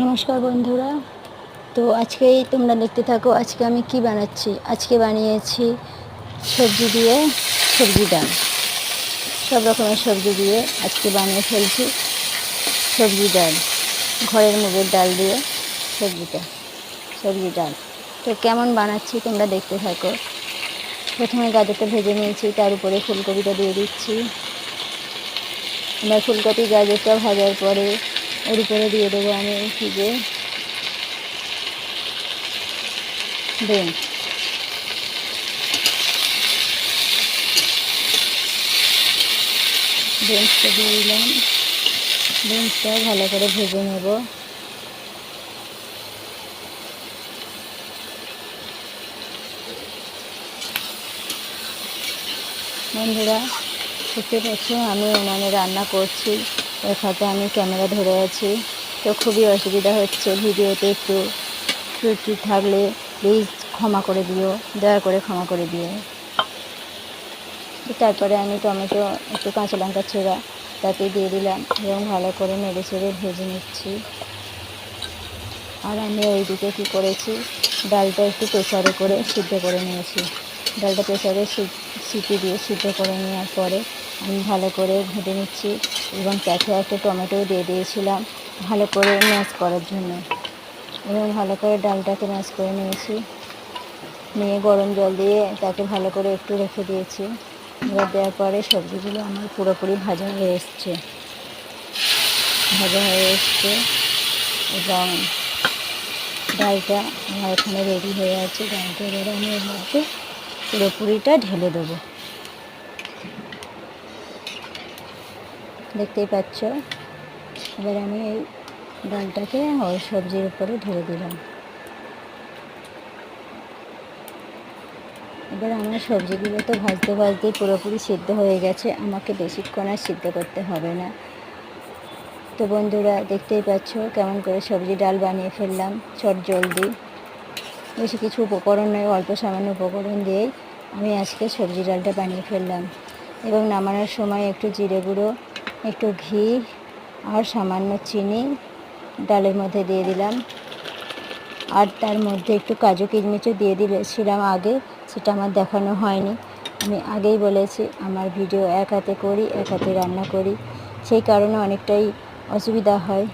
নমস্কার বন্ধুরা। তো আজকেই তোমরা দেখতে থাকো আজকে আমি কি বানাচ্ছি। আজকে বানিয়েছি সবজি দিয়ে সবজি ডাল, সব রকমের সবজি দিয়ে আজকে বানিয়ে ফেলছি সবজি ডাল, ঘরের মুগের ডাল দিয়ে সবজি ডাল। তো কেমন বানাচ্ছি তোমরা দেখতে থাকো। প্রথমে গাজরটা ভেজে নিয়েছি, তার উপরে ফুলকপিটা দিয়ে দিচ্ছি। এবার ফুলকপি গাজরটা ভাজার পরে ওর উপরে দিয়ে দেবো আমি ভিজে বিনস। বিনসটা দিয়ে দিলাম। বিনসটা ভালো করে ভেজে নেব। বন্ধুরা দেখতে পাচ্ছ আমি উনানে রান্না করছি, ওর সাথে আমি ক্যামেরা ধরে আছি। তো খুবই অসুবিধা হচ্ছে ভিডিওতে, একটু ত্রুটি থাকলে প্লিজ ক্ষমা করে দিও, দয়া করে ক্ষমা করে দিও। তারপরে আমি টমেটো, একটু কাঁচা লঙ্কা ছেঁড়া তাতে দিয়ে দিলাম এবং ভালো করে নেড়ে চেড়ে ভেজে নিচ্ছি। আর আমি ওইদিকে কী করেছি, ডালটা একটু প্রেসারে করে সিদ্ধ করে নিয়েছি। ডালটা প্রেসারে সিটি দিয়ে সিদ্ধ করে নেওয়ার পরে আমি ভালো করে ভেজে নিচ্ছি এবং তাতে একটা টমেটোও দিয়ে দিয়েছিলাম ভালো করে ম্যাশ করার জন্য। এবং ভালো করে ডালটাকে ম্যাশ করে নিয়েছি, নিয়ে গরম জল দিয়ে তাকে ভালো করে একটু রেখে দিয়েছি। এবার দেওয়ার পরে সবজিগুলো আমার পুরোপুরি ভাজা হয়ে এসছে এবং ডালটা আমার এখানে রেডি হয়ে আছে। ডালটা এবারে আমি এর মধ্যে পুরোপুরিটা ঢেলে দেবো, দেখতেই পাচ্ছ। এবার আমি এই ডালটাকে ওই সবজির উপরে ঢেলে দিলাম। এবার আমার সবজিগুলো তো ভাজতে ভাজতেই পুরোপুরি সিদ্ধ হয়ে গেছে, আমাকে বেশিক্ষণ আর সিদ্ধ করতে হবে না। তো বন্ধুরা দেখতেই পাচ্ছ কেমন করে সবজি ডাল বানিয়ে ফেললাম চটজলদি। বেশি কিছু উপকরণ নয়, অল্প সামান্য উপকরণ দিয়েই আমি আজকে সবজি ডালটা বানিয়ে ফেললাম। এবং নামানোর সময় একটু জিরে গুঁড়ো, একটু ঘি আর সামান্য চিনি ডালের মধ্যে দিয়ে দিলাম। আর তার মধ্যে একটু কাজু কিশমিশও দিয়ে দিয়েছিলাম আগে, সেটা আমার দেখানো হয়নি। আমি আগেই বলেছি আমার ভিডিও এক হাতে করি, এক হাতে রান্না করি, সেই কারণে অনেকটাই অসুবিধা হয়।